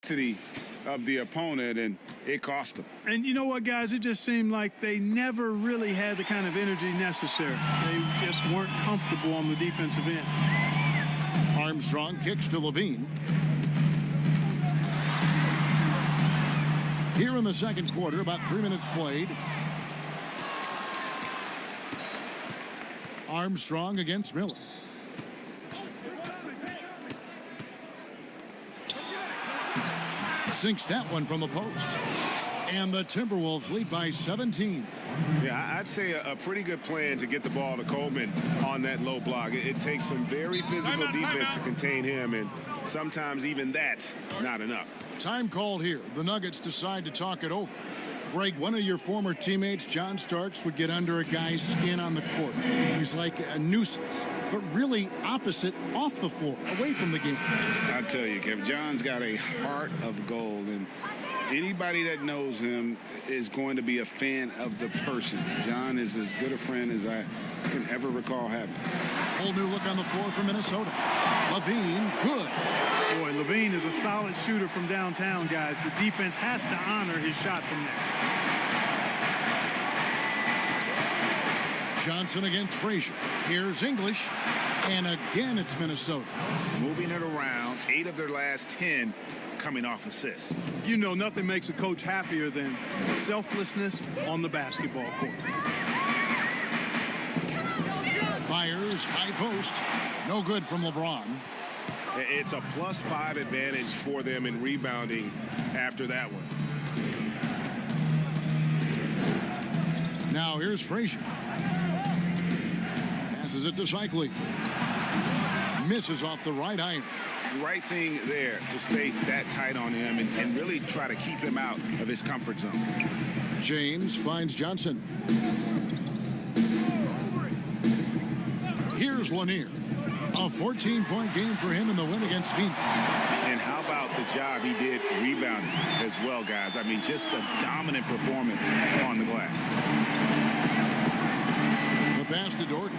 of the opponent, and it cost them. And you know what, guys? It just seemed like they never really had the kind of energy necessary. They just weren't comfortable on the defensive end. Armstrong kicks to Levine. Here in the second quarter, about 3 minutes played. Armstrong against Miller. Sinks that one from the post. And the Timberwolves lead by 17. Yeah, I'd say a pretty good plan to get the ball to Coleman on that low block. It takes some very physical defense to contain him, and sometimes even that's not enough. Time called here. The Nuggets decide to talk it over. Greg, one of your former teammates, John Starks, would get under a guy's skin on the court. He's like a nuisance, but really opposite off the floor, away from the game. I tell you, Kevin, John's got a heart of gold, and anybody that knows him is going to be a fan of the person. John is as good a friend as I can ever recall having. Whole new look on the floor for Minnesota. Levine, good. Boy, Levine is a solid shooter from downtown, guys. The defense has to honor his shot from there. Johnson against Frazier. Here's English. And again, it's Minnesota. Moving it around, 8 of their last 10 coming off assists. You know, nothing makes a coach happier than selflessness on the basketball court. Fires, high post. No good from LeBron. It's a +5 advantage for them in rebounding after that one. Now here's Frazier. Passes it to Cycling. Misses off the right iron. Right thing there to stay that tight on him and really try to keep him out of his comfort zone. James finds Johnson. Here's Lanier. A 14-point game for him in the win against Phoenix. And how about the job he did rebounding as well, guys? I mean, just a dominant performance on the glass. The pass to Dort.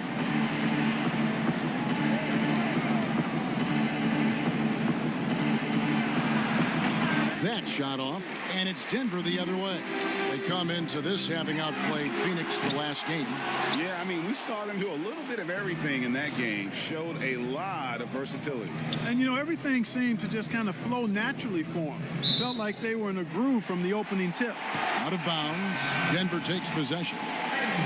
That shot off, and it's Denver the other way. They come into this having outplayed Phoenix the last game. Yeah, I mean, we saw them do a little bit of everything in that game. Showed a lot of versatility. And, you know, everything seemed to just kind of flow naturally for them. Felt like they were in a groove from the opening tip. Out of bounds. Denver takes possession.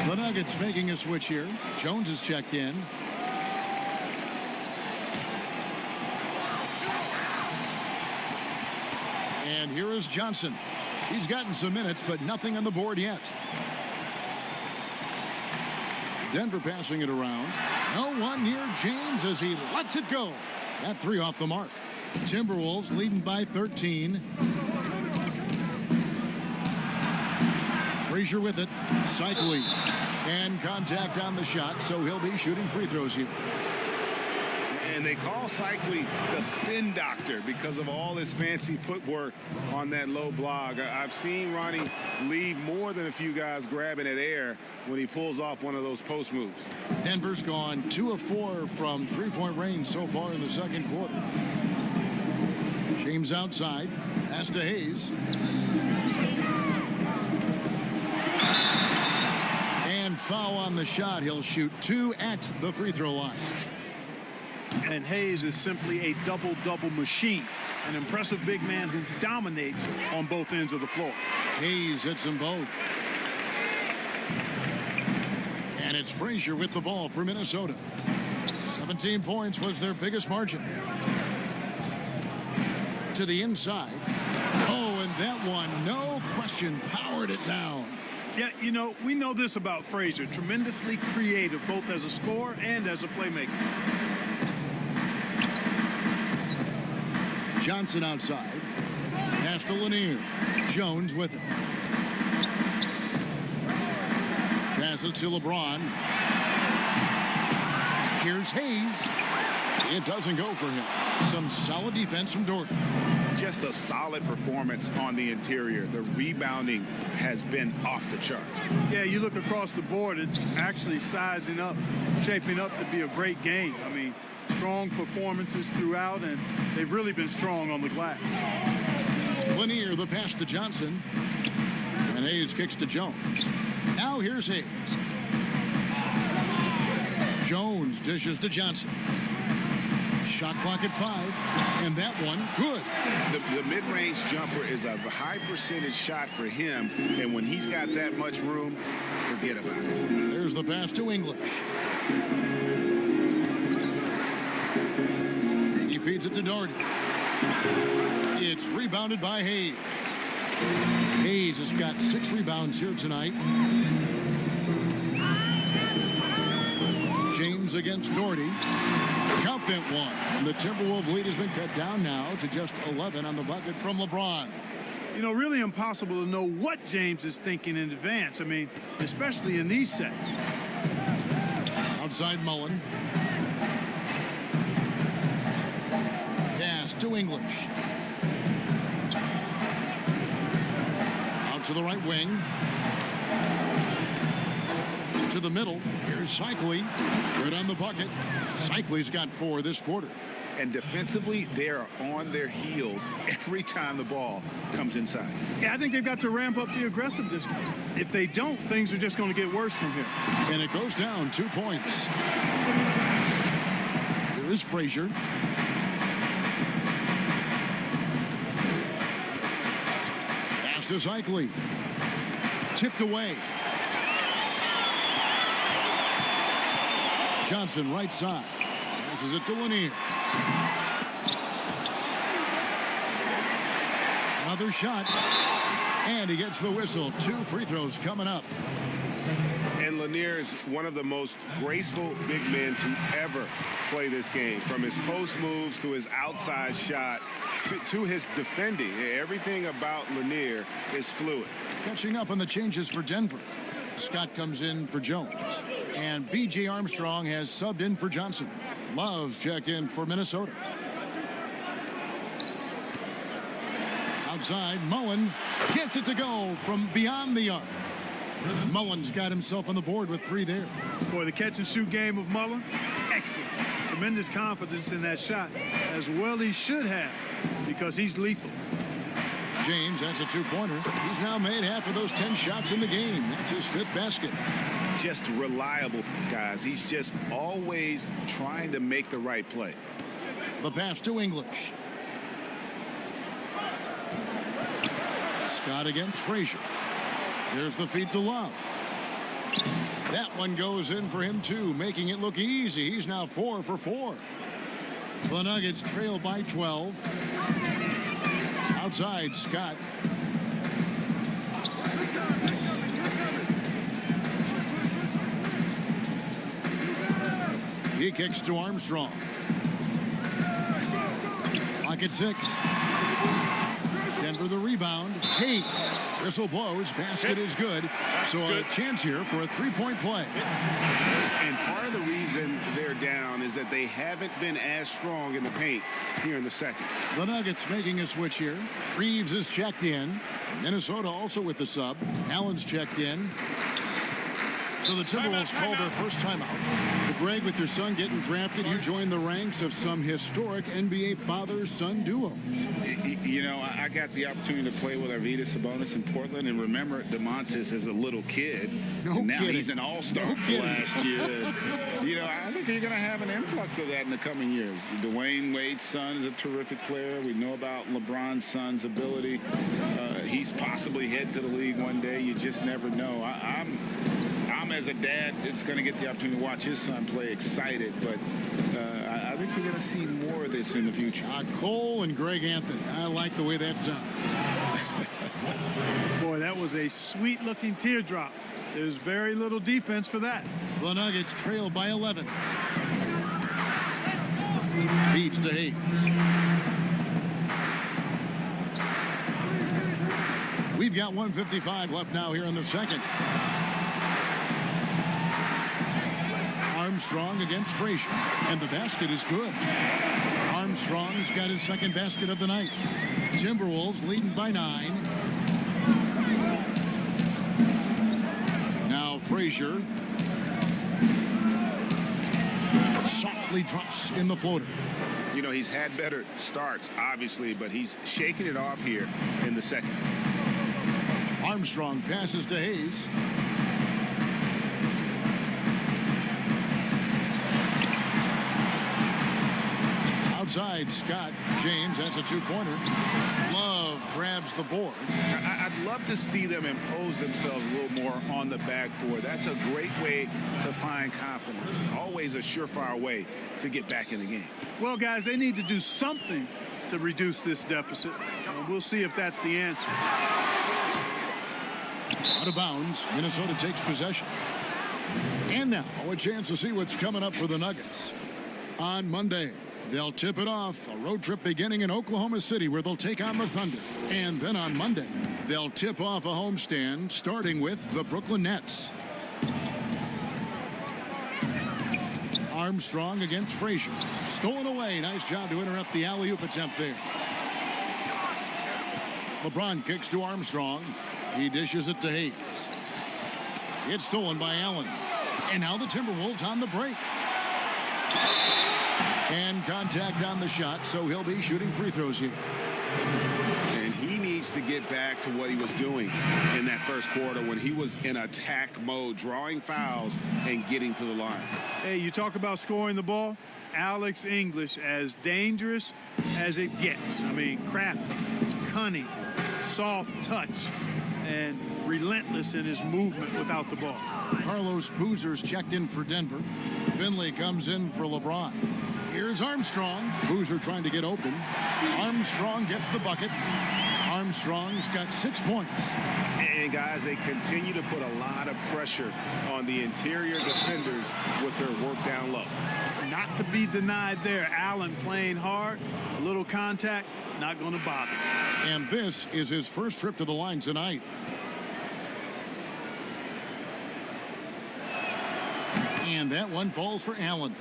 The Nuggets making a switch here. Jones is checked in. And here is Johnson. He's gotten some minutes, but nothing on the board yet. Denver passing it around. No one near James as he lets it go. That 3 off the mark. Timberwolves leading by 13. Frazier with it. Cycling. And contact on the shot, so he'll be shooting free throws here. And they call Cycling the spin doctor because of all his fancy footwork on that low block. I've seen Ronnie leave more than a few guys grabbing at air when he pulls off one of those post moves. Denver's gone 2 of 4 from three-point range so far in the second quarter. James outside. Pass to Hayes. And foul on the shot. He'll shoot 2 at the free throw line. And Hayes is simply a double-double machine. An impressive big man who dominates on both ends of the floor. Hayes hits them both. And it's Frazier with the ball for Minnesota. 17 points was their biggest margin. To the inside. Oh, and that one, no question, powered it down. Yeah, you know, we know this about Frazier. Tremendously creative, both as a scorer and as a playmaker. Johnson outside. Pass to Lanier. Jones with it. Passes to LeBron. Here's Hayes. It doesn't go for him. Some solid defense from Dort. Just a solid performance on the interior. The rebounding has been off the charts. Yeah, you look across the board, it's actually sizing up, shaping up to be a great game. I mean, strong performances throughout, and they've really been strong on the glass. Lanier, the pass to Johnson. And Hayes kicks to Jones. Now here's Hayes. Jones dishes to Johnson. Shot clock at 5. And that one, good. The mid-range jumper is a high percentage shot for him. And when he's got that much room, forget about it. There's the pass to English. He feeds it to Doherty. It's rebounded by Hayes. Hayes has got 6 rebounds here tonight. James against Doherty. Count that one. And the Timberwolves lead has been cut down now to just 11 on the bucket from LeBron. You know, really impossible to know what James is thinking in advance. I mean, especially in these sets. Outside Mullen. Pass to English. Out to the right wing. To the middle. Here's Cycli. Good on the bucket. Cycli's got 4 this quarter. And defensively, they are on their heels every time the ball comes inside. Yeah, I think they've got to ramp up the aggressiveness. If they don't, things are just going to get worse from here. And it goes down 2 points. Here is Frazier. Pass to Cycli. Tipped away. Johnson right side. Passes it to Lanier. Another shot. And he gets the whistle. 2 free throws coming up. And Lanier is one of the most graceful big men to ever play this game. From his post moves to his outside shot to his defending. Everything about Lanier is fluid. Catching up on the changes for Denver. Scott comes in for Jones. And B.J. Armstrong has subbed in for Johnson. Love's checked in for Minnesota. Outside, Mullen gets it to go from beyond the arc. Mullen's got himself on the board with 3 there. Boy, the catch-and-shoot game of Mullen, excellent. Tremendous confidence in that shot, as well he should have, because he's lethal. James, that's a 2-pointer. He's now made half of those 10 shots in the game. That's his 5th basket. Just reliable, guys. He's just always trying to make the right play. The pass to English. Scott against Frazier. There's the feed to Love. That one goes in for him, too, making it look easy. He's now 4 for 4. The Nuggets trail by 12. Outside, Scott. He kicks to Armstrong. Clock at 6. Denver the rebound. Hayes. Whistle blows. Basket is good. So a chance here for a 3-point play. And part of the reason they're down is that they haven't been as strong in the paint here in the second. The Nuggets making a switch here. Reeves is checked in. Minnesota also with the sub. Allen's checked in. So the Timberwolves call their first timeout. Greg, with your son getting drafted, you joined the ranks of some historic NBA father-son duo. You know, I got the opportunity to play with Arvydas Sabonis in Portland, and remember DeMontis as a little kid. No and now kidding. he's an all-star last year. You know, I think you're going to have an influx of that in the coming years. Dwayne Wade's son is a terrific player. We know about LeBron's son's ability. He's possibly head to the league one day. You just never know. I'm as a dad, it's going to get the opportunity to watch his son play excited, but I think you're going to see more of this in the future. Cole and Greg Anthony. I like the way that sounds. Boy, that was a sweet-looking teardrop. There's very little defense for that. The Nuggets trail by 11. Feeds to Hayes. We've got 1:55 left now here in the second. Armstrong against Frazier, and the basket is good. Armstrong's got his second basket of the night. Timberwolves leading by 9. Now Frazier softly drops in the floater. You know, he's had better starts, obviously, but he's shaking it off here in the second. Armstrong passes to Hayes. Outside, Scott. James, that's a two-pointer. Love grabs the board. I'd love to see them impose themselves a little more on the backboard. That's a great way to find confidence. Always a surefire way to get back in the game. Well, guys, they need to do something to reduce this deficit. We'll see if that's the answer. Out of bounds, Minnesota takes possession. And now, a chance to see what's coming up for the Nuggets. On Monday, they'll tip it off. A road trip beginning in Oklahoma City where they'll take on the Thunder. And then on Monday, they'll tip off a homestand starting with the Brooklyn Nets. Armstrong against Frazier. Stolen away. Nice job to interrupt the alley-oop attempt there. LeBron kicks to Armstrong. He dishes it to Hayes. It's stolen by Allen. And now the Timberwolves on the break. And contact on the shot, so he'll be shooting free throws here. And he needs to get back to what he was doing in that first quarter when he was in attack mode, drawing fouls and getting to the line. Hey, you talk about scoring the ball. Alex English, as dangerous as it gets. I mean, crafty, cunning, soft touch, and relentless in his movement without the ball. Carlos Boozer's checked in for Denver. Finley comes in for LeBron. Here's Armstrong. Boozer trying to get open. Armstrong gets the bucket. Armstrong's got 6 points. And guys, they continue to put a lot of pressure on the interior defenders with their work down low. Not to be denied there. Allen playing hard. A little contact, not going to bother. And this is his first trip to the line tonight. And that one falls for Allen.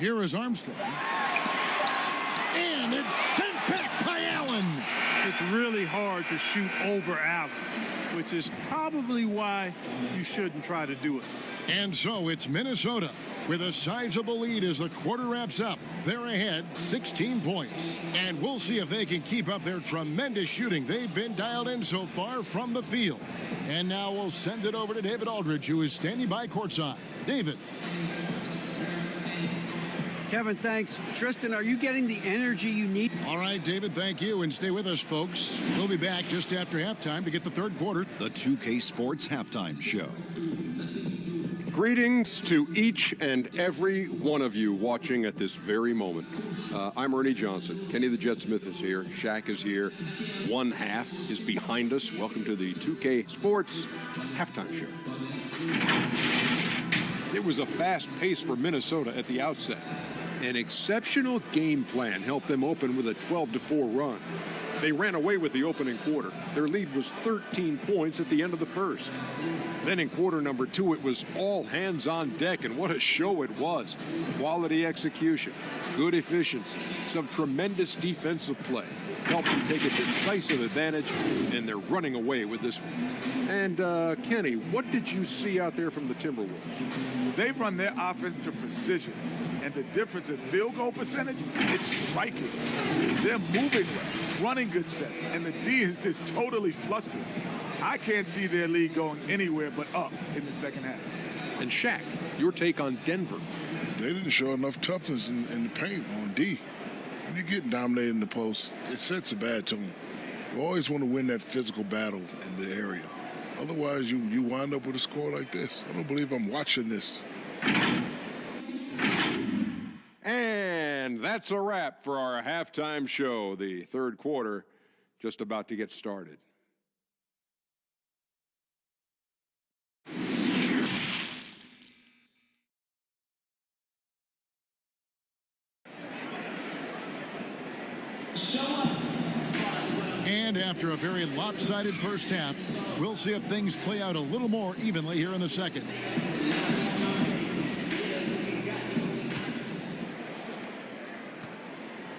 Here is Armstrong. And it's sent back by Allen. It's really hard to shoot over Allen, which is probably why you shouldn't try to do it. And so it's Minnesota with a sizable lead as the quarter wraps up. They're ahead 16 points. And we'll see if they can keep up their tremendous shooting. They've been dialed in so far from the field. And now we'll send it over to David Aldridge, who is standing by courtside. David. Kevin, thanks. Tristan, are you getting the energy you need? All right, David, thank you. And stay with us, folks. We'll be back just after halftime to get the third quarter. The 2K Sports Halftime Show. Greetings to each and every one of you watching at this very moment. I'm Ernie Johnson. Kenny the Jet Smith is here. Shaq is here. One half is behind us. Welcome to the 2K Sports Halftime Show. It was a fast pace for Minnesota at the outset. An exceptional game plan helped them open with a 12-4 run. They ran away with the opening quarter. Their lead was 13 points at the end of the first. Then in quarter number 2, it was all hands on deck, and what a show it was. Quality execution, good efficiency, some tremendous defensive play. Helped them take a decisive advantage, and they're running away with this one. And, Kenny, what did you see out there from the Timberwolves? They run their offense to precision, and the difference in field goal percentage, it's striking. They're moving well, running good sets, and the D is just totally flustered. I can't see their lead going anywhere but up in the second half. And Shaq, your take on Denver? They didn't show enough toughness in the paint on D. When you're getting dominated in the post, it sets a bad tone. You always want to win that physical battle in the area. Otherwise, you wind up with a score like this. I don't believe I'm watching this. And that's a wrap for our halftime show. The third quarter just about to get started. And after a very lopsided first half, we'll see if things play out a little more evenly here in the second.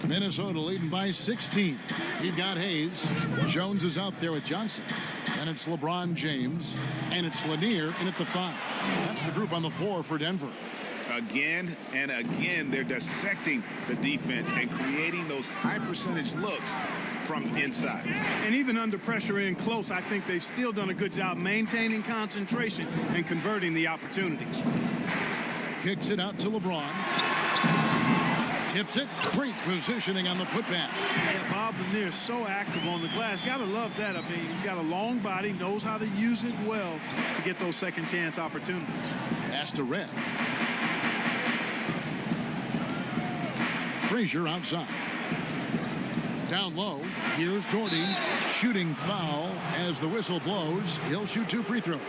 Minnesota leading by 16. You've got Hayes. Jones is out there with Johnson. And it's LeBron James. And it's Lanier in at the 5. That's the group on the floor for Denver. Again and again, they're dissecting the defense and creating those high percentage looks from inside. And even under pressure in close, I think they've still done a good job maintaining concentration and converting the opportunities. Kicks it out to LeBron. Tips it. Great positioning on the putback. Yeah, Bob Lanier is so active on the glass. Got to love that. I mean, he's got a long body, knows how to use it well to get those second chance opportunities. Pass to Red. Frazier outside. Down low. Here's Doherty. Shooting foul as the whistle blows. He'll shoot 2 free throws.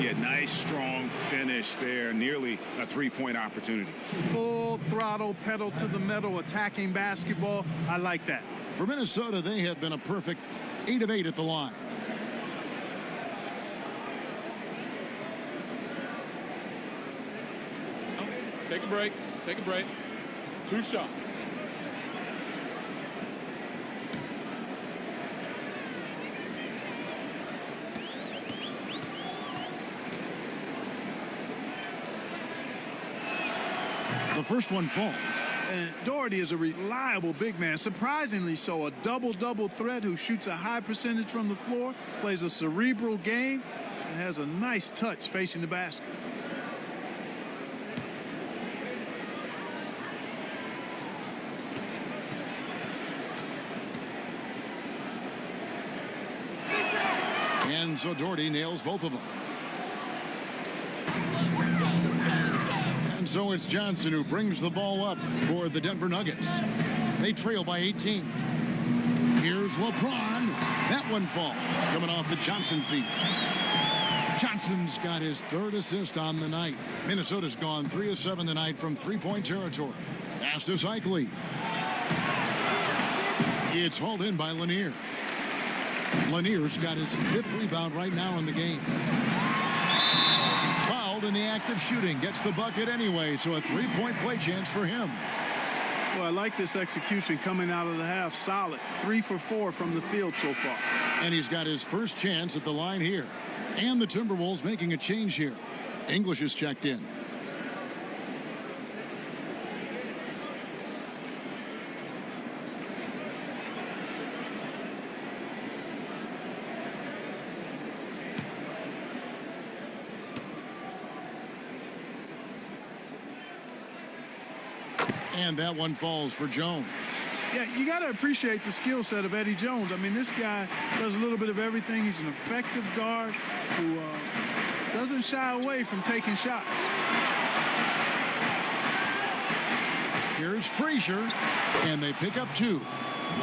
Yeah, nice, strong finish there. Nearly a three-point opportunity. Full throttle, pedal to the metal, attacking basketball. I like that. For Minnesota, they have been a perfect 8 of 8 at the line. Take a break. Take a break. 2 shots. The first one falls. And Doherty is a reliable big man, surprisingly so. A double-double threat who shoots a high percentage from the floor, plays a cerebral game, and has a nice touch facing the basket. And so Doherty nails both of them. And so it's Johnson who brings the ball up for the Denver Nuggets. They trail by 18. Here's LeBron. That one falls. Coming off the Johnson feet. Johnson's got his 3rd assist on the night. Minnesota's gone 3 of 7 tonight from 3-point territory. Pass to Cycli. It's hauled in by Lanier. Lanier's got his 5th rebound right now in the game. Fouled in the act of shooting. Gets the bucket anyway, so a 3-point play chance for him. Well, I like this execution coming out of the half. Solid. 3 for 4 from the field so far. And he's got his first chance at the line here. And the Timberwolves making a change here. English is checked in. And that one falls for Jones. Yeah, you got to appreciate the skill set of Eddie Jones. I mean, this guy does a little bit of everything. He's an effective guard who doesn't shy away from taking shots. Here's Frazier, and they pick up 2.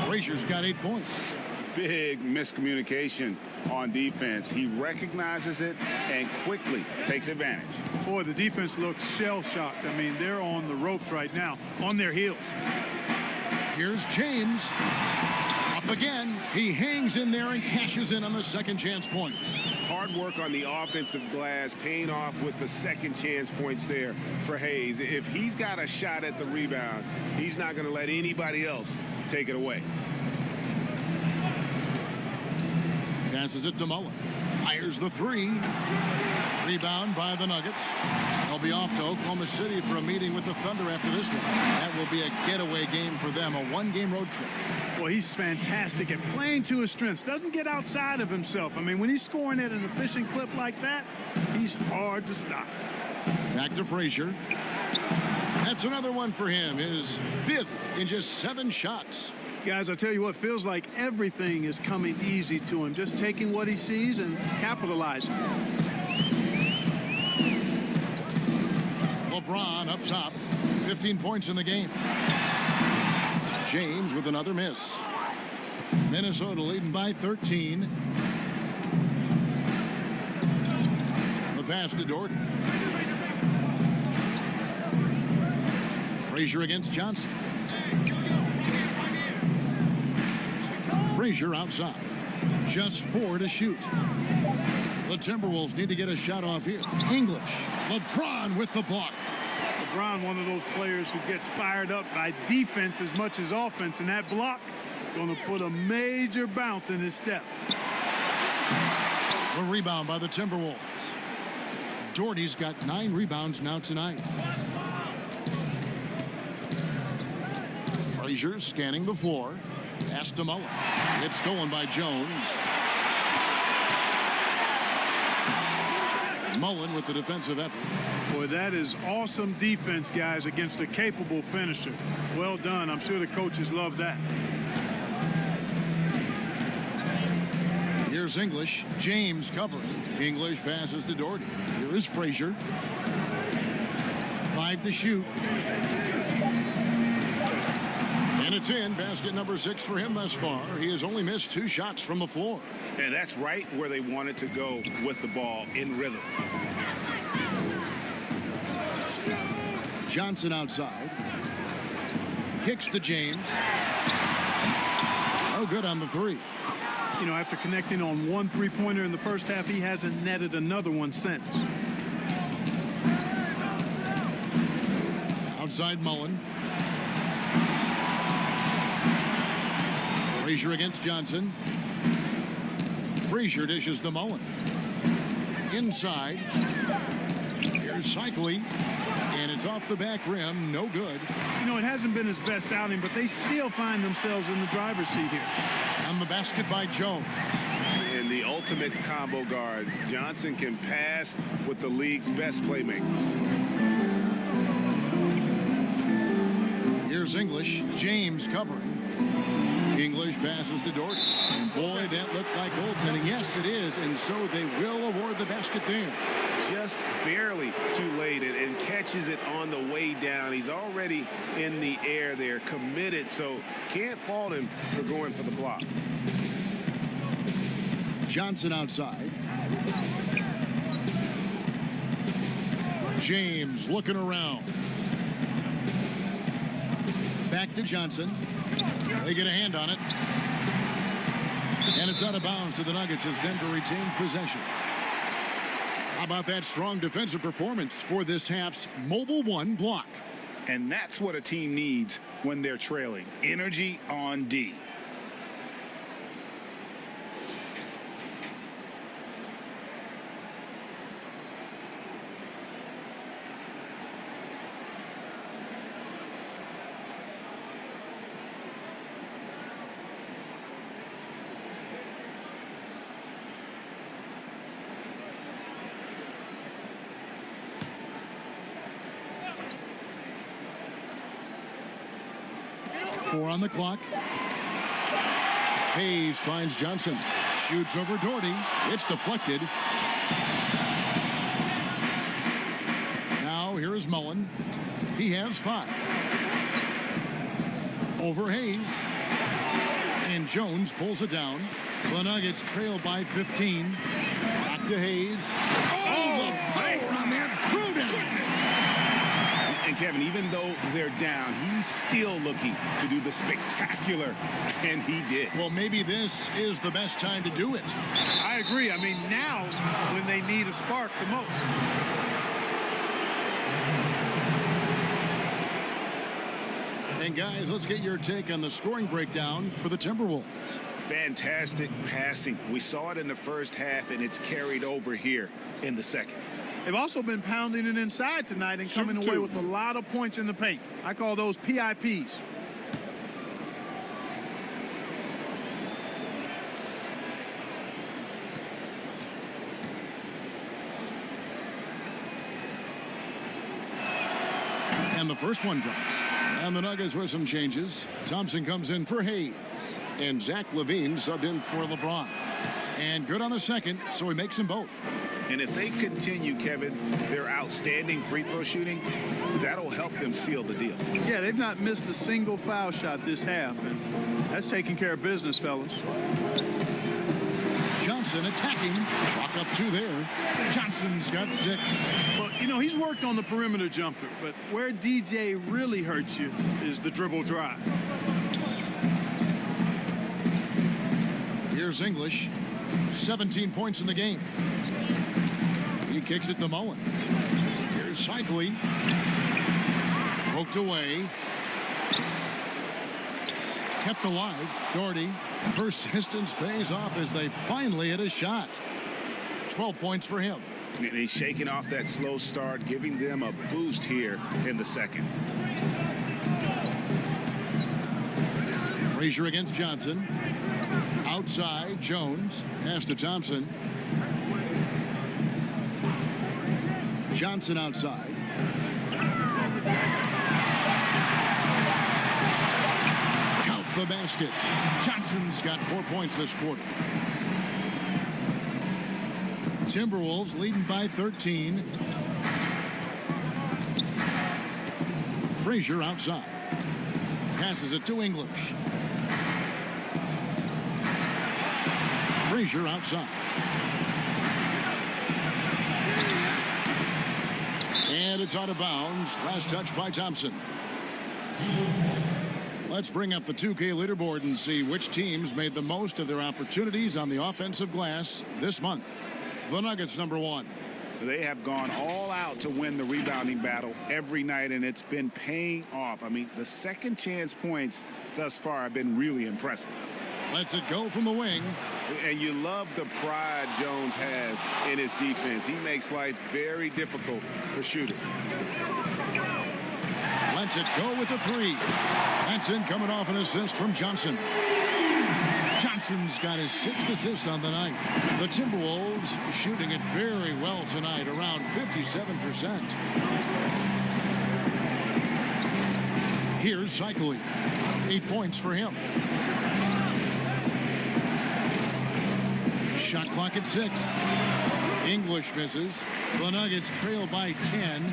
Frazier's got 8 points. Big miscommunication on defense. He recognizes it and quickly takes advantage. Boy, the defense looks shell-shocked. I mean, they're on the ropes right now, on their heels. Here's James. Up again. He hangs in there and cashes in on the second chance points. Hard work on the offensive glass, paying off with the second chance points there for Hayes. If he's got a shot at the rebound, he's not going to let anybody else take it away. Passes it to Mullen. Fires the 3. Rebound by the Nuggets. They'll be off to Oklahoma City for a meeting with the Thunder after this one. That will be a getaway game for them, a 1-game road trip. Well, he's fantastic at playing to his strengths. Doesn't get outside of himself. I mean, when he's scoring at an efficient clip like that, he's hard to stop. Back to Frazier. That's another one for him. His 5th in just 7 shots. Guys, I tell you what, feels like everything is coming easy to him. Just taking what he sees and capitalizing. LeBron up top. 15 points in the game. James with another miss. Minnesota leading by 13. The pass to Doherty. Frazier against Johnson. Frazier outside. Just 4 to shoot. The Timberwolves need to get a shot off here. English. LeBron with the block. LeBron, one of those players who gets fired up by defense as much as offense, and that block going to put a major bounce in his step. A rebound by the Timberwolves. Doherty's got 9 rebounds now tonight. Frazier scanning the floor. Pass to Mullen. It's stolen by Jones. Mullen with the defensive effort. Boy, that is awesome defense, guys, against a capable finisher. Well done. I'm sure the coaches love that. Here's English. James covering. English passes to Doherty. Here is Frazier. 5 to shoot. And it's in. Basket number 6 for him thus far. He has only missed 2 shots from the floor. And that's right where they wanted to go with the ball, in rhythm. Johnson outside. Kicks to James. Oh, good on the 3. You know, after connecting on 1 3-pointer in the first half, he hasn't netted another one since. Outside Mullen. Frazier against Johnson. Frazier dishes to Mullen. Inside. Here's Cycli. And it's off the back rim. No good. You know, it hasn't been his best outing, but they still find themselves in the driver's seat here. On the basket by Jones. And the ultimate combo guard. Johnson can pass with the league's best playmakers. Here's English. James covering. English passes to Doherty. And boy, that looked like goaltending. Yes, it is. And so they will award the basket there. Just barely too late and catches it on the way down. He's already in the air there, committed, so can't fault him for going for the block. Johnson outside. James looking around. Back to Johnson. They get a hand on it. And it's out of bounds to the Nuggets as Denver retains possession. How about that strong defensive performance for this half's Mobile One block? And that's what a team needs when they're trailing. Energy on D. Four on the clock. Hayes finds Johnson. Shoots over Doherty. It's deflected. Now here is Mullen. He has 5. Over Hayes. And Jones pulls it down. The Nuggets trail by 15. Back to Hayes. Oh, the power on that throw-down. And Kevin, even though they're down, he's still looking to do the spectacular, and he did. Well, maybe this is the best time to do it. I agree. I mean, now's when they need a spark the most. And guys, let's get your take on the scoring breakdown for the Timberwolves. Fantastic passing. We saw it in the first half, and it's carried over here in the second. They've also been pounding it inside tonight and coming away with a lot of points in the paint. I call those PIPs. And the first one drops. And the Nuggets with some changes. Thompson comes in for Hayes. And Zach LaVine subbed in for LeBron. And good on the second, so he makes them both. And if they continue, Kevin, their outstanding free throw shooting, that'll help them seal the deal. Yeah, they've not missed a single foul shot this half, and that's taking care of business, fellas. Johnson attacking. Chalk up 2 there. Johnson's got 6. Well, you know, he's worked on the perimeter jumper, but where DJ really hurts you is the dribble drive. Here's English. 17 points in the game. He kicks it to Mullen. Here's Cycli. Poked away. Kept alive. Doherty. Persistence pays off as they finally hit a shot. 12 points for him. And he's shaking off that slow start, giving them a boost here in the second. Frazier against Johnson. Outside, Jones. Pass to Thompson. Johnson outside. Count the basket. Johnson's got 4 points this quarter. Timberwolves leading by 13. Frazier outside. Passes it to English. Frazier outside. And it's out of bounds. Last touch by Thompson. Let's bring up the 2K leaderboard and see which teams made the most of their opportunities on the offensive glass this month. The Nuggets, number 1. They have gone all out to win the rebounding battle every night, and it's been paying off. I mean, the second chance points thus far have been really impressive. Lets it go from the wing. And you love the pride Jones has in his defense. He makes life very difficult for shooters. Lets it go with the 3. That's in, coming off an assist from Johnson. Johnson's got his 6th assist on the night. The Timberwolves shooting it very well tonight, around 57%. Here's Cycling. 8 points for him. Shot clock at 6. English misses. The Nuggets trail by 10.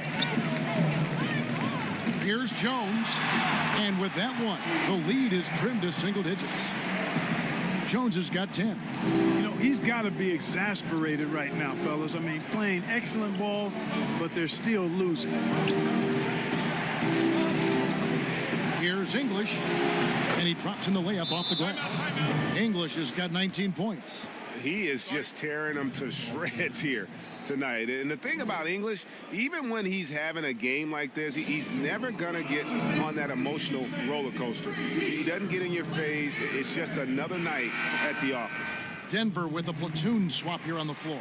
Here's Jones. And with that one, the lead is trimmed to single digits. Jones has got 10. You know, he's got to be exasperated right now, fellas. I mean, playing excellent ball, but they're still losing. Here's English. And he drops in the layup off the glass. English has got 19 points. He is just tearing them to shreds here tonight. And the thing about English, even when he's having a game like this, he's never going to get on that emotional roller coaster. He doesn't get in your face. It's just another night at the office. Denver with a platoon swap here on the floor.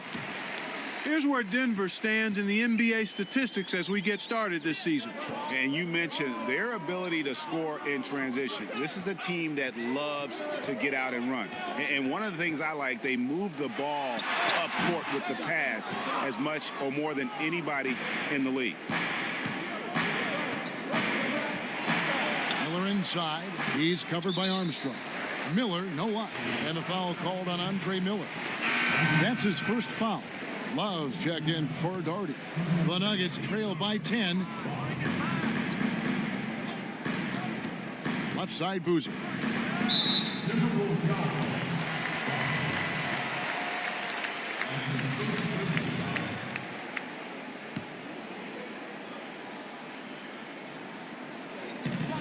Here's where Denver stands in the NBA statistics as we get started this season. And you mentioned their ability to score in transition. This is a team that loves to get out and run. And one of the things I like, they move the ball up court with the pass as much or more than anybody in the league. Miller inside. He's covered by Armstrong. Miller, no luck. And a foul called on Andre Miller. That's his first foul. Love's checked in for Doherty. The Nuggets trail by 10. Left side, Boozer.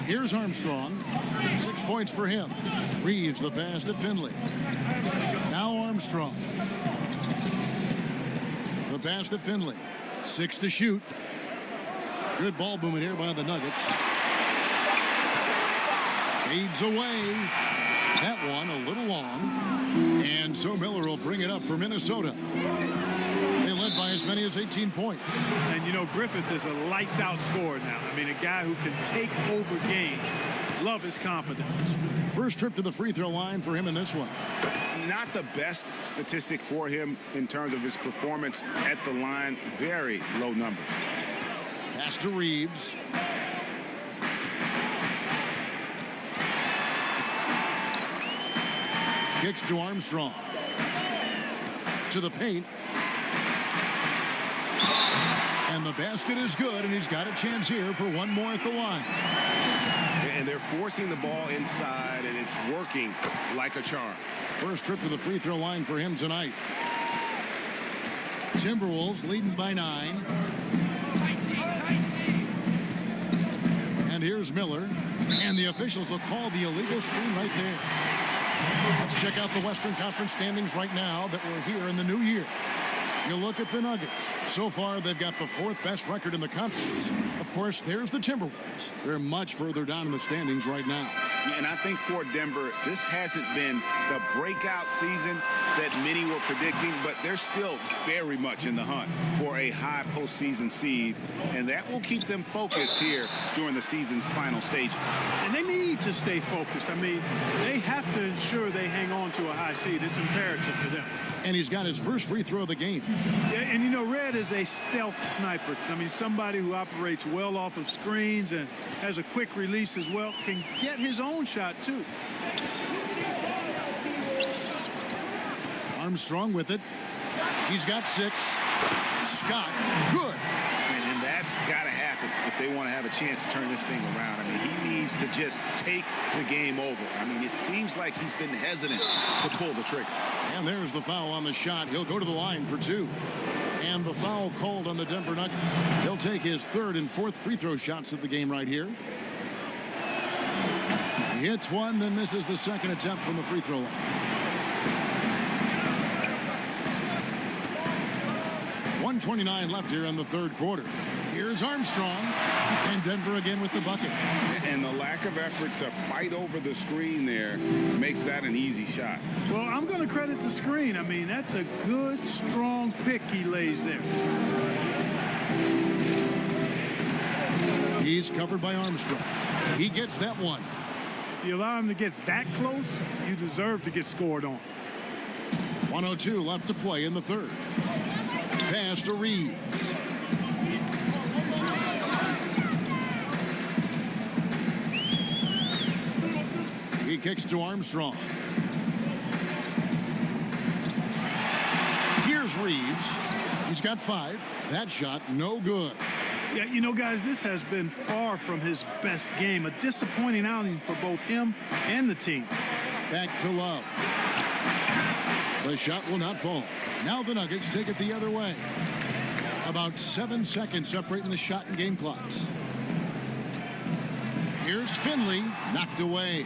Here's Armstrong. 6 points for him. Reeves the pass to Finley. Now Armstrong. The pass to Finley. 6 to shoot. Good ball movement here by the Nuggets. Fades away. That one a little long. And so Miller will bring it up for Minnesota. They led by as many as 18 points. And, you know, Griffith is a lights-out scorer now. I mean, a guy who can take over games. Love his confidence. First trip to the free throw line for him in this one. Not the best statistic for him in terms of his performance at the line. Very low numbers. Pass to Reeves. Kicks to Armstrong. To the paint. And the basket is good, and he's got a chance here for one more at the line. And they're forcing the ball inside, and it's working like a charm. First trip to the free throw line for him tonight. Timberwolves leading by 9. And here's Miller. And the officials will call the illegal screen right there. Let's check out the Western Conference standings right now that we're here in the new year. You look at the Nuggets. So far, they've got the 4th best record in the conference. Of course, there's the Timberwolves. They're much further down in the standings right now. And I think for Denver, this hasn't been the breakout season that many were predicting, but they're still very much in the hunt for a high postseason seed, and that will keep them focused here during the season's final stages. And they need to stay focused. I mean, they have to ensure they hang on to a high seed. It's imperative for them. And he's got his first free throw of the game. Yeah, and you know, Red is a stealth sniper. I mean, somebody who operates well off of screens and has a quick release as well, can get his own shot too. Armstrong with it. He's got 6. Scott, good. And that's got to happen if they want to have a chance to turn this thing around. I mean, he needs to just take the game over. I mean, it seems like he's been hesitant to pull the trigger. And there's the foul on the shot. He'll go to the line for 2. And the foul called on the Denver Nuggets. He'll take his 3rd and 4th free throw shots of the game right here. He hits one, then misses the 2nd attempt from the free throw line. 1:29 left here in the 3rd quarter. Here's Armstrong. And Denver again with the bucket. And the lack of effort to fight over the screen there makes that an easy shot. Well, I'm going to credit the screen. I mean, that's a good, strong pick he lays there. He's covered by Armstrong. He gets that one. If you allow him to get that close, you deserve to get scored on. 1:02 left to play in the 3rd. Pass to Reeves. He kicks to Armstrong. Here's Reeves. He's got 5. That shot, no good. Yeah, you know, guys, this has been far from his best game. A disappointing outing for both him and the team. Back to Love. The shot will not fall. Now the Nuggets take it the other way. About 7 seconds separating the shot and game clocks. Here's Finley, knocked away.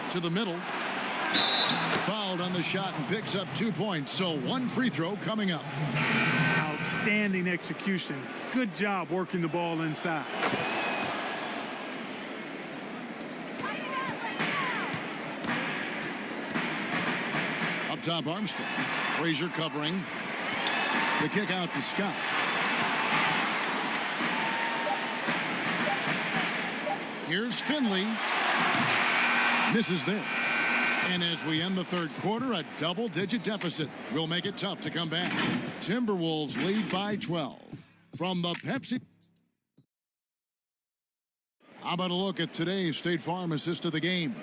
To the middle. Fouled on the shot and picks up 2 points. So 1 free throw coming up. Outstanding execution. Good job working the ball inside. Up top, Armstrong. Frazier covering. The kick out to Scott. Here's Finley. Misses there. And as we end the 3rd quarter, a double-digit deficit will make it tough to come back. Timberwolves lead by 12. From the Pepsi. How about a look at today's State Farm assist of the game?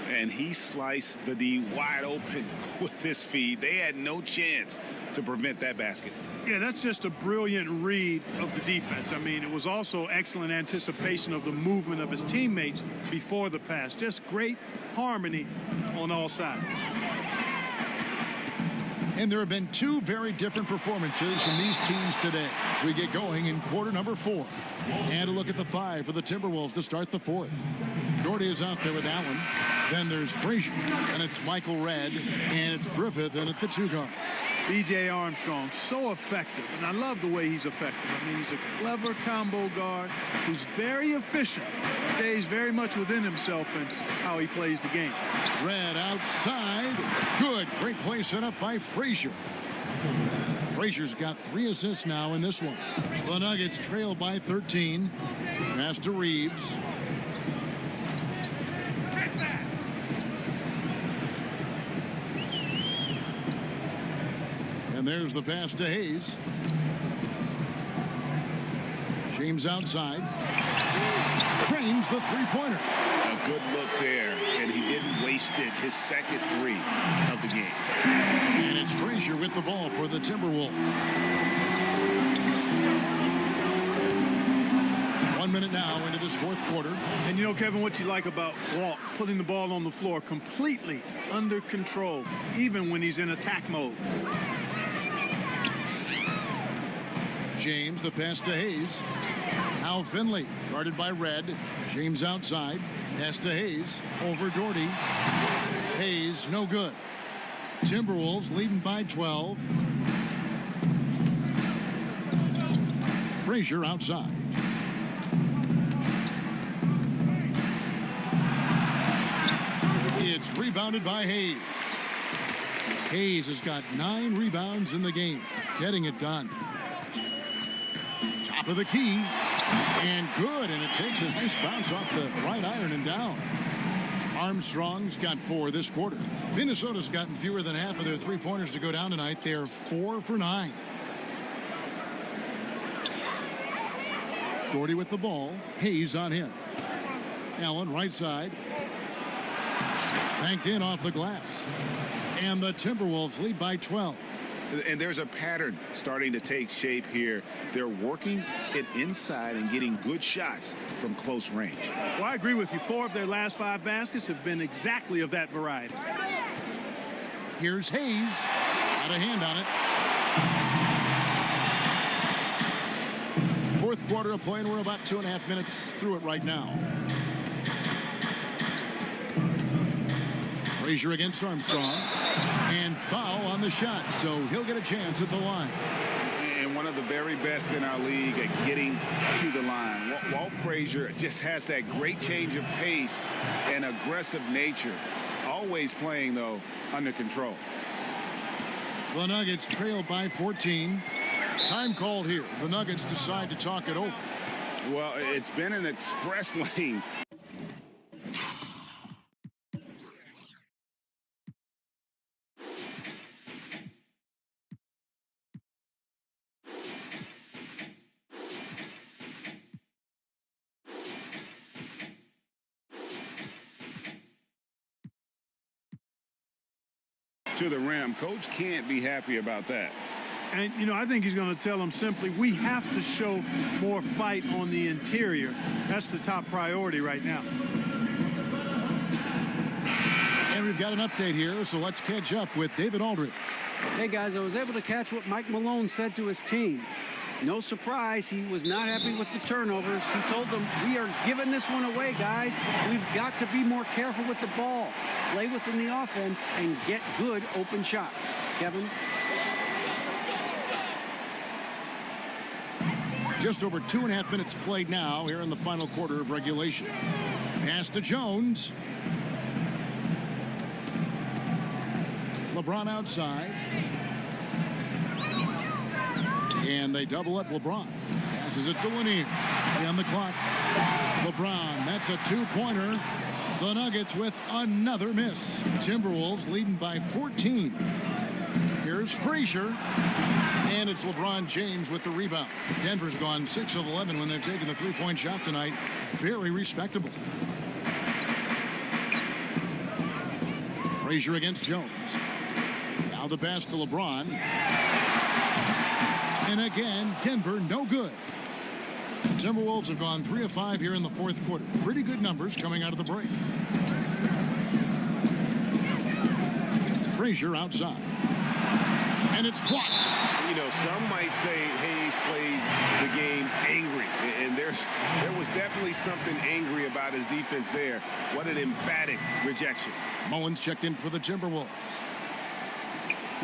And he sliced the D wide open with this feed. They had no chance to prevent that basket. Yeah, that's just a brilliant read of the defense. I mean, it was also excellent anticipation of the movement of his teammates before the pass. Just great harmony on all sides. And there have been 2 very different performances from these teams today as we get going in quarter number 4. And a look at the 5 for the Timberwolves to start the 4th. Doherty is out there with Allen. Then there's Frazier, and it's Michael Redd, and it's Griffith, and at the 2 guard. B.J. Armstrong, so effective, and I love the way he's effective. I mean, he's a clever combo guard who's very efficient, stays very much within himself in how he plays the game. Redd outside. Good. Great play set up by Frazier. Frazier's got 3 assists now in this one. The Nuggets trail by 13. Pass to Reeves. And there's the pass to Hayes. James outside. Cranes the three-pointer. A good look there, and he didn't waste it. His 2nd 3 of the game. And it's Frazier with the ball for the Timberwolves. 1 minute now into this 4th quarter. And you know, Kevin, what you like about Walt, putting the ball on the floor completely under control, even when he's in attack mode. James, the pass to Hayes. Now Finley, guarded by Redd. James outside. Pass to Hayes. Over Doherty. Hayes, no good. Timberwolves leading by 12. Frazier outside. It's rebounded by Hayes. Hayes has got 9 rebounds in the game, getting it done. Top of the key, and good, and it takes a nice bounce off the right iron and down. Armstrong's got 4 this quarter. Minnesota's gotten fewer than half of their three-pointers to go down tonight. They're 4 for 9. Doherty with the ball. Hayes on him. Allen right side. Banked in off the glass. And the Timberwolves lead by 12. And there's a pattern starting to take shape here. They're working it inside and getting good shots from close range. Well, I agree with you. 4 of their last 5 baskets have been exactly of that variety. Here's Hayes. Got a hand on it. Fourth quarter of play, and we're about 2.5 minutes through it right now. Frazier against Armstrong. And foul on the shot, so he'll get a chance at the line. And one of the very best in our league at getting to the line. Walt Frazier just has that great change of pace and aggressive nature. Always playing, though, under control. The Nuggets trail by 14. Time called here. The Nuggets decide to talk it over. Well, it's been an express lane. To the rim. Coach can't be happy about that. And, you know, I think he's going to tell them simply, we have to show more fight on the interior. That's the top priority right now. And we've got an update here, so let's catch up with David Aldridge. Hey, guys, I was able to catch what Mike Malone said to his team. No surprise, he was not happy with the turnovers. He told them, we are giving this one away, guys. We've got to be more careful with the ball, play within the offense, and get good open shots. Kevin? Just over 2.5 minutes played now here in the final quarter of regulation. Pass to Jones. LeBron outside. And they double up LeBron. Passes it to Lanier. On the clock. LeBron, that's a 2-pointer. The Nuggets with another miss. Timberwolves leading by 14. Here's Frazier. And it's LeBron James with the rebound. Denver's gone 6 of 11 when they've taken the 3-point shot tonight. Very respectable. Frazier against Jones. Now the pass to LeBron. And again, Denver no good. The Timberwolves have gone 3 of 5 here in the fourth quarter. Pretty good numbers coming out of the break. Frazier outside. And it's blocked. You know, some might say Hayes plays the game angry. And there was definitely something angry about his defense there. What an emphatic rejection. Mullins checked in for the Timberwolves.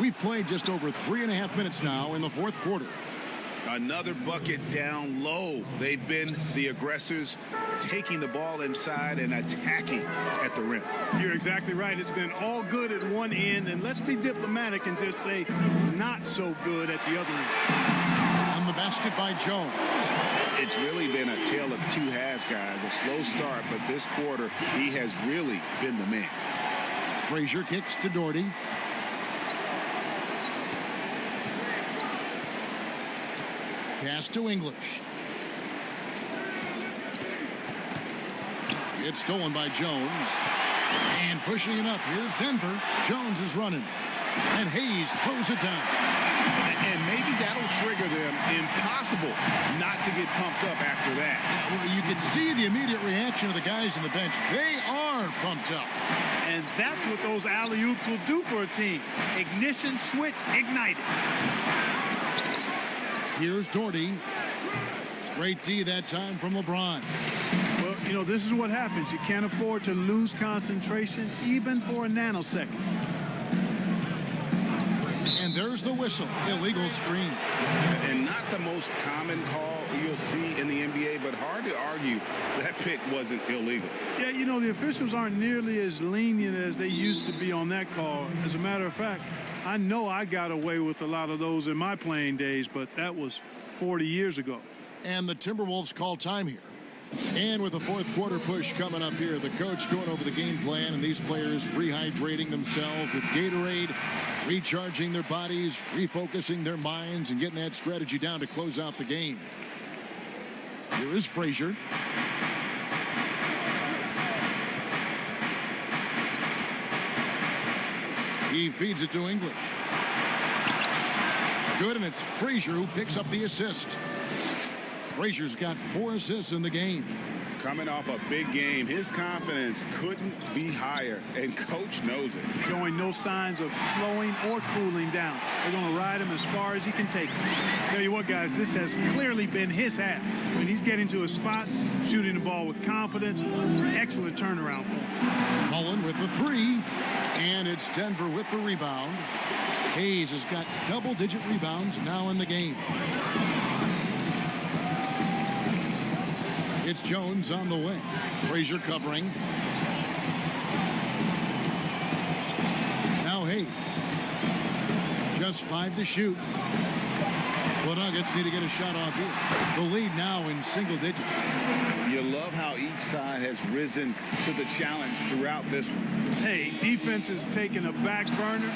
We've played just over 3.5 minutes now in the fourth quarter. Another bucket down low. They've been the aggressors, taking the ball inside and attacking at the rim. You're exactly right. It's been all good at one end, and let's be diplomatic and just say not so good at the other end. On the basket by Jones. It's really been a tale of 2 halves, guys. A slow start, but this quarter, he has really been the man. Frazier kicks to Doherty. Pass to English. It's stolen by Jones. And pushing it up. Here's Denver. Jones is running. And Hayes throws it down. And maybe that'll trigger them. Impossible not to get pumped up after that. Yeah, well, you can see the immediate reaction of the guys on the bench. They are pumped up. And that's what those alley-oops will do for a team. Ignition, switch, ignited. Here's Doherty. Great D that time from LeBron. Well, you know, this is what happens. You can't afford to lose concentration even for a nanosecond. And there's the whistle. Illegal screen. And not the most common call you'll see in the NBA, but hard to argue that pick wasn't illegal. Yeah, you know, the officials aren't nearly as lenient as they used to be on that call. As a matter of fact, I know I got away with a lot of those in my playing days, but that was 40 years ago. And the Timberwolves call time here. And with the fourth quarter push coming up here, the coach going over the game plan and these players rehydrating themselves with Gatorade, recharging their bodies, refocusing their minds, and getting that strategy down to close out the game. Here is Frazier. He feeds it to English. Good, and it's Frazier who picks up the assist. Frazier's got 4 assists in the game. Coming off a big game, his confidence couldn't be higher, and coach knows it. Showing no signs of slowing or cooling down. They're going to ride him as far as he can take him. Tell you what, guys, this has clearly been his half. When he's getting to his spot, shooting the ball with confidence, excellent turnaround for him. Mullen with the 3, and it's Denver with the rebound. Hayes has got double-digit rebounds now in the game. It's Jones on the way. Frazier covering. Now Hayes. Just 5 to shoot. The Nuggets need to get a shot off here. The lead now in single digits. You love how each side has risen to the challenge throughout this one. Hey, defense is taking a back burner,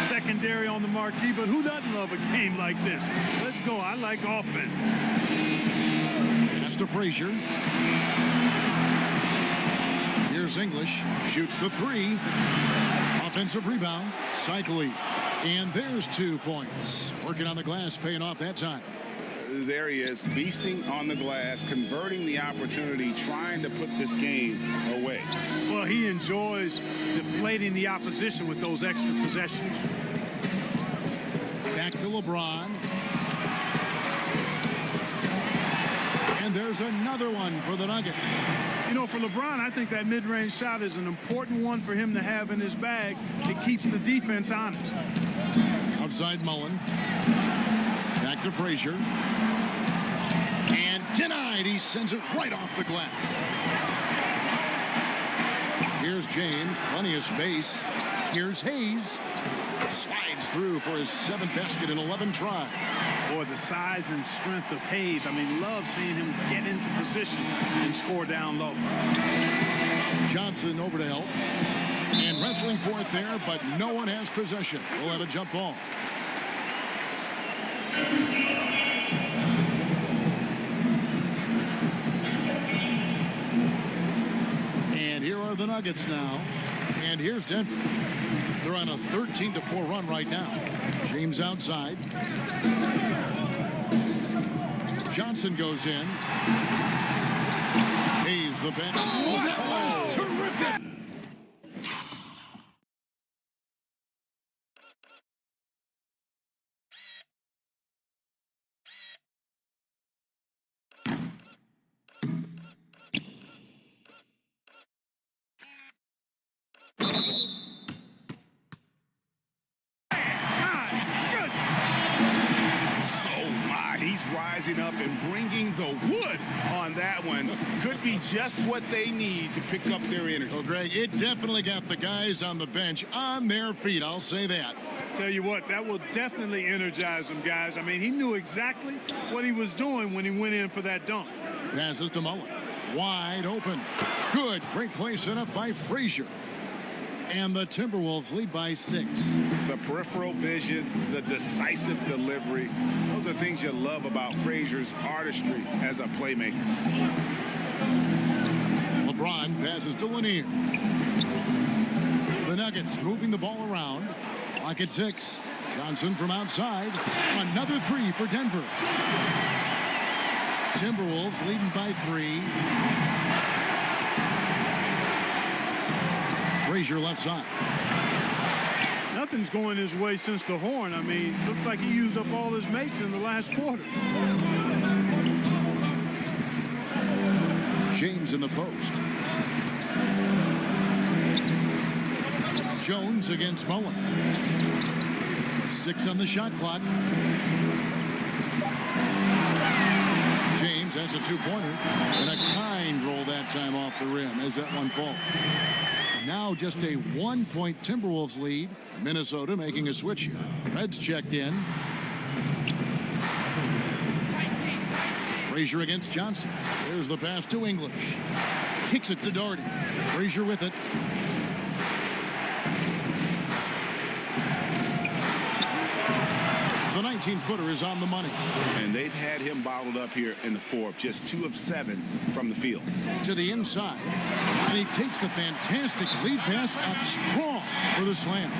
secondary on the marquee, but who doesn't love a game like this? Let's go. I like offense. Pass to Frazier. Here's English. Shoots the 3. Offensive rebound. Cycling. And there's 2 points. Working on the glass, paying off that time. There he is, beasting on the glass, converting the opportunity, trying to put this game away. Well, he enjoys deflating the opposition with those extra possessions. Back to LeBron. And there's another one for the Nuggets. You know, for LeBron, I think that mid-range shot is an important one for him to have in his bag. It keeps the defense honest. Outside Mullen. Back to Frazier. And denied. He sends it right off the glass. Here's James. Plenty of space. Here's Hayes. Slides through for his 7th basket in 11 tries. Boy, the size and strength of Hayes. I mean, love seeing him get into position and score down low. Johnson over to help. And wrestling for it there, but no one has possession. We'll have a jump ball. And here are the Nuggets now. And here's Denver. They're on a 13-4 run right now. James outside. Johnson goes in. Hayes the bench. Oh, that was terrific. Rising up and bringing the wood on that one. Could be just what they need to pick up their energy. Well, Greg, it definitely got the guys on the bench on their feet. I'll say that. Tell you what, that will definitely energize them, guys. I mean, he knew exactly what he was doing when he went in for that dunk. Passes to Mullen. Wide open. Good. Great play set up by Frazier. And the Timberwolves lead by 6. The peripheral vision, the decisive delivery. Those are things you love about Frazier's artistry as a playmaker. LeBron passes to Lanier. The Nuggets moving the ball around. Clock at 6. Johnson from outside. Another 3 for Denver. Timberwolves leading by 3. Frazier left side. Nothing's going his way since the horn. I mean, looks like he used up all his mates in the last quarter. James in the post. Jones against Mullen. 6 on the shot clock. James has a 2-pointer. And a kind roll that time off the rim as that one falls. Now just a 1-point Timberwolves lead. Minnesota making a switch here. Reds checked in. Frazier against Johnson. There's the pass to English. Kicks it to Doherty. Frazier with it. The 19-footer is on the money. And they've had him bottled up here in the fourth. Just 2 of 7 from the field. To the inside. And he takes the fantastic lead pass up strong for the slam.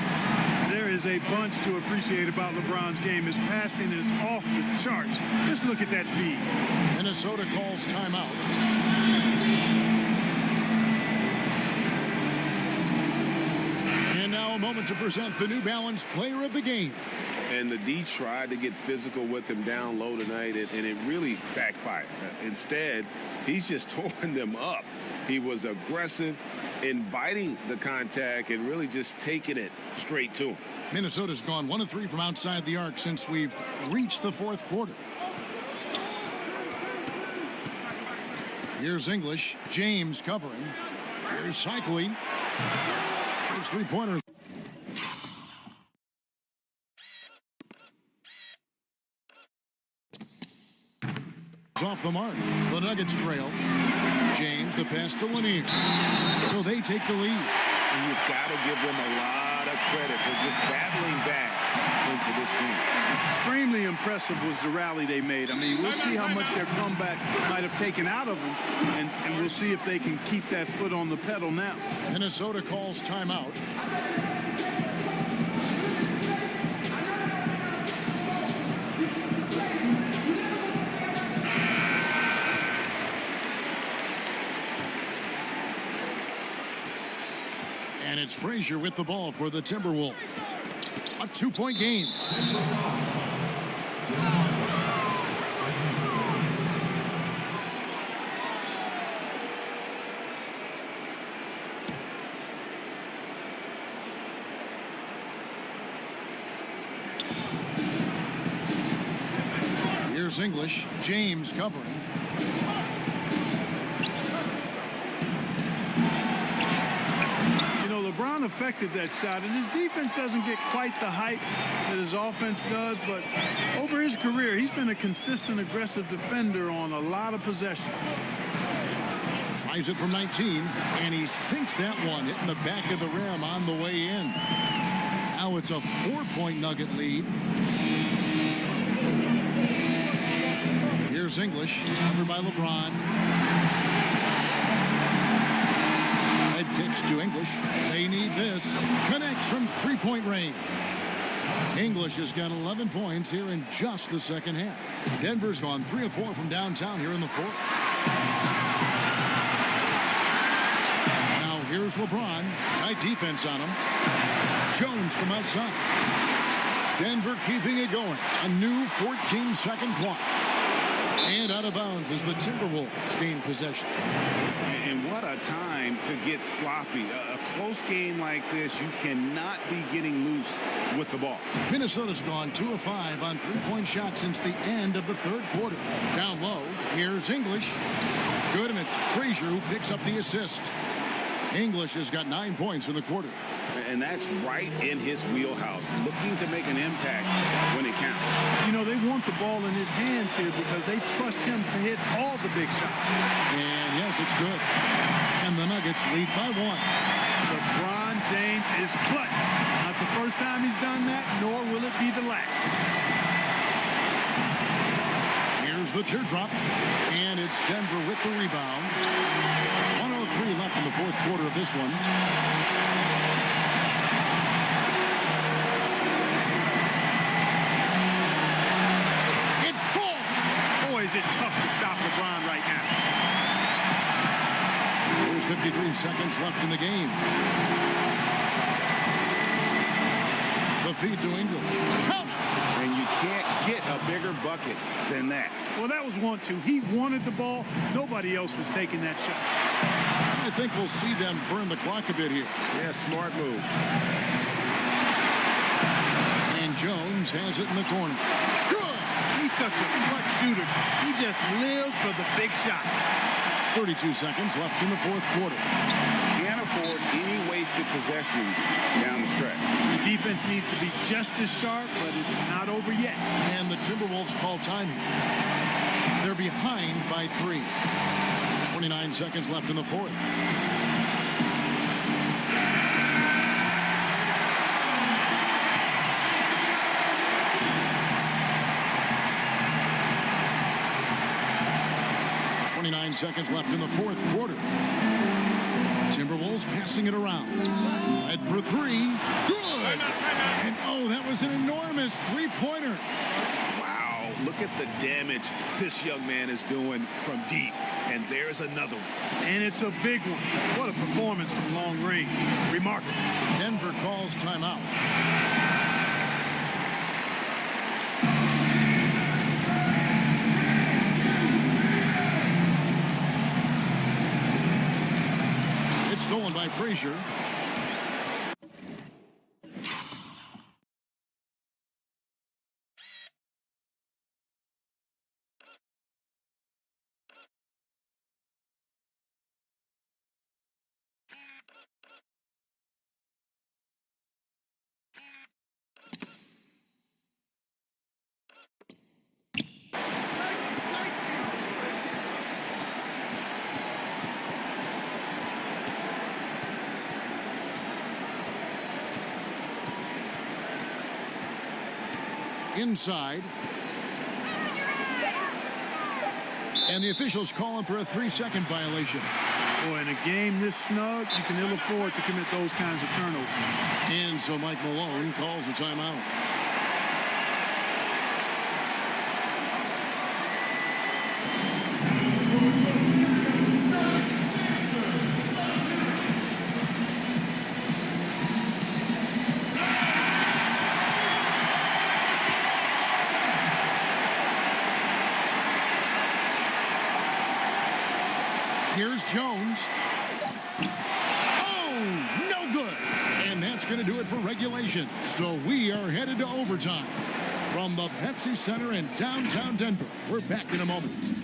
There is a bunch to appreciate about LeBron's game. His passing is off the charts. Just look at that feed. Minnesota calls timeout. And now a moment to present the New Balance Player of the Game. And the D tried to get physical with him down low tonight, and it really backfired. Instead, he's just tore them up. He was aggressive, inviting the contact, and really just taking it straight to him. Minnesota's gone 1 of 3 from outside the arc since we've reached the fourth quarter. Here's English. James covering. Here's Cycli. Here's 3-pointer. Off the mark. The Nuggets trail. James, the pass to Lanier. So they take the lead. And you've got to give them a lot of credit for just battling back into this game. Extremely impressive was the rally they made. I mean, we'll see how much their comeback might have taken out of them, and we'll see if they can keep that foot on the pedal now. Minnesota calls timeout. And it's Frazier with the ball for the Timberwolves. A 2-point game. Here's English. James covering. LeBron affected that shot, and his defense doesn't get quite the hype that his offense does, but over his career, he's been a consistent, aggressive defender on a lot of possession. Tries it from 19, and he sinks that one, hitting the back of the rim on the way in. Now it's a 4-point Nugget lead. Here's English, covered by LeBron. Kicks to English. They need this. Connects from 3-point range. English has got 11 points here in just the second half. Denver's gone 3 of 4 from downtown here in the fourth. Now here's LeBron. Tight defense on him. Jones from outside. Denver keeping it going. A new 14-second clock. And out of bounds as the Timberwolves gain possession. And what a time to get sloppy. A close game like this, you cannot be getting loose with the ball. Minnesota's gone 2 of 5 on 3-point shots since the end of the third quarter. Down low, here's English. Good, and it's Frazier who picks up the assist. English has got 9 points in the quarter. And that's right in his wheelhouse, looking to make an impact when it counts. You know, they want the ball in his hands here because they trust him to hit all the big shots. And yes, it's good. And the Nuggets lead by 1. LeBron James is clutch. Not the first time he's done that, nor will it be the last. Here's the teardrop. And it's Denver with the rebound. 1:03 left in the fourth quarter of this one. Is it tough to stop LeBron right now? There's 53 seconds left in the game. The feed to English. Count! And you can't get a bigger bucket than that. Well, that was 1-2. He wanted the ball. Nobody else was taking that shot. I think we'll see them burn the clock a bit here. Yeah, smart move. And Jones has it in the corner. Good. He's such a clutch shooter. He just lives for the big shot. 32 seconds left in the fourth quarter. Can't afford any wasted possessions down the stretch. The defense needs to be just as sharp, but it's not over yet. And the Timberwolves call timing. They're behind by 3. 29 seconds left in the fourth. Seconds left in the fourth quarter. Timberwolves passing it around. Head for 3. Good. And oh, that was an enormous three-pointer. Wow, look at the damage this young man is doing from deep. And there's another one. And it's a big one. What a performance from long range. Remarkable. Denver calls timeout. Stolen by Frazier. Inside. And the officials calling for a 3-second violation. Boy, in a game this snug, you can ill afford to commit those kinds of turnovers. And so Mike Malone calls a timeout. Here's Jones. Oh, no good. And that's going to do it for regulation. So we are headed to overtime. From the Pepsi Center in downtown Denver, we're back in a moment.